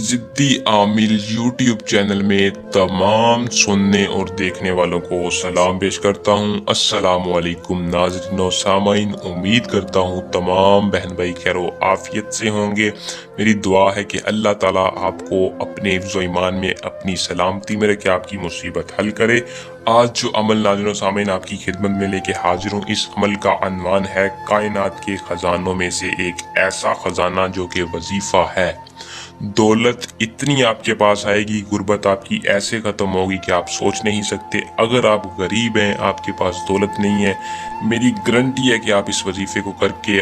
ज़िद्दी आमिल YouTube channel में तमाम सुनने और देखने वालों को सलाम पेश करता हूँ। अस्सलामु अलैकुम नाज़रीन और सामाइन, उम्मीद करता हूँ तमाम बहन भाई खैरो आफियत से होंगे। मेरी दुआ है कि अल्लाह ताला आपको अपने हिफ्ज़ ईमान में अपनी सलामती में रखे, आपकी मुसीबत हल करे। आज जो अमल नाज़रीन और सामाइन आपकी खिदमत में लेके हाजिर हूँ, इस अमल का अनवान है कायनात के ख़जानों में से एक ऐसा ख़जाना जो कि वजीफ़ा है। दौलत इतनी आपके पास आएगी, गुर्बत आपकी ऐसे ख़त्म होगी कि आप सोच नहीं सकते। अगर आप गरीब हैं, आपके पास दौलत नहीं है, मेरी गारंटी है कि आप इस वजीफे को करके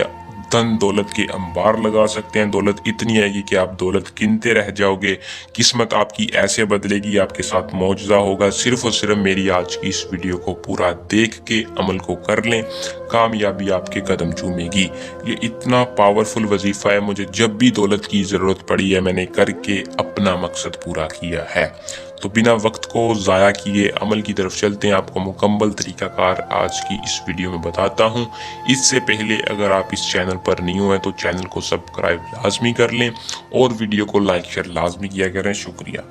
धन दौलत के अंबार लगा सकते हैं। दौलत इतनी आएगी कि आप दौलत गिनते रह जाओगे। किस्मत आपकी ऐसे बदलेगी, आपके साथ मौजज़ा होगा। सिर्फ और सिर्फ मेरी आज की इस वीडियो को पूरा देख के अमल को कर लें, कामयाबी आपके कदम चूमेगी। ये इतना पावरफुल वजीफा है, मुझे जब भी दौलत की ज़रूरत पड़ी है मैंने करके अपना मकसद पूरा किया है। तो बिना वक्त को ज़ाया किए अमल की तरफ चलते हैं। आपको मुकम्मल तरीक़ाकार आज की इस वीडियो में बताता हूँ। इससे पहले अगर आप इस चैनल पर न्यू हैं तो चैनल को सब्सक्राइब लाजमी कर लें और वीडियो को लाइक शेयर लाजमी किया करें। शुक्रिया।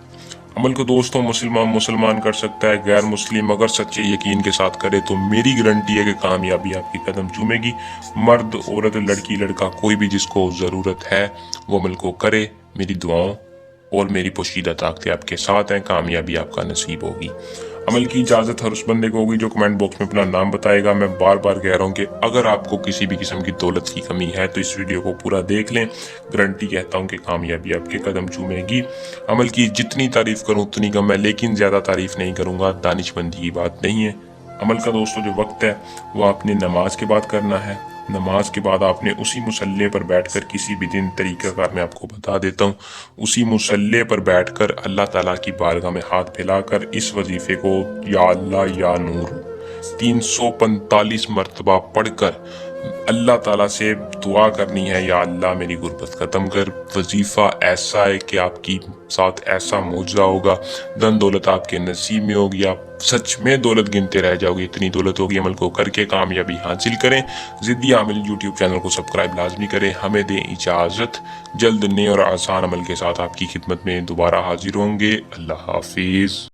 अमल को दोस्तों मुसलमान कर सकता है, गैर मुस्लिम अगर सच्चे यकीन के साथ करे तो मेरी गारंटी है कि कामयाबी आपकी कदम चूमेगी। मर्द, औरत, लड़की, लड़का, कोई भी जिसको ज़रूरत है वो अमल को करे। मेरी दुआओं और मेरी पोशीदा ताकतें आपके साथ हैं, कामयाबी आपका नसीब होगी। अमल की इजाज़त हर उस बंदे को होगी जो कमेंट बॉक्स में अपना नाम बताएगा। मैं बार बार कह रहा हूँ कि अगर आपको किसी भी किस्म की दौलत की कमी है तो इस वीडियो को पूरा देख लें। गारंटी कहता हूँ कि कामयाबी आपके कदम चूमेगी। अमल की जितनी तारीफ़ करूँ उतनी कम है, लेकिन ज़्यादा तारीफ़ नहीं करूँगा, दानिशमंदी की बात नहीं है। अमल का दोस्तों जो वक्त है वो आपने नमाज के बाद करना है। नमाज के बाद आपने उसी मुसल्ले पर बैठकर किसी भी दिन तरीक़ाकार मैं आपको बता देता हूँ, उसी मुसल्ले पर बैठकर अल्लाह ताला की बारगाह में हाथ फैलाकर इस वजीफे को या अल्लाह या नूर 345 मरतबा पढ़कर अल्लाह ताला से दुआ करनी है, या अल्लाह मेरी गुर्बत ख़त्म कर। वजीफ़ा ऐसा है कि आपकी साथ ऐसा मौजज़ा होगा, धन दौलत आपके नसीब में होगी, आप सच में दौलत गिनते रह जाओगे, इतनी दौलत होगी। अमल को करके कामयाबी हासिल करें। ज़िद्दी आमिल यूट्यूब चैनल को सब्सक्राइब लाजमी करें। हमें दें इजाज़त, जल्द नए और आसान अमल के साथ आपकी खिदमत में दोबारा हाजिर होंगे। अल्लाह हाफिज़।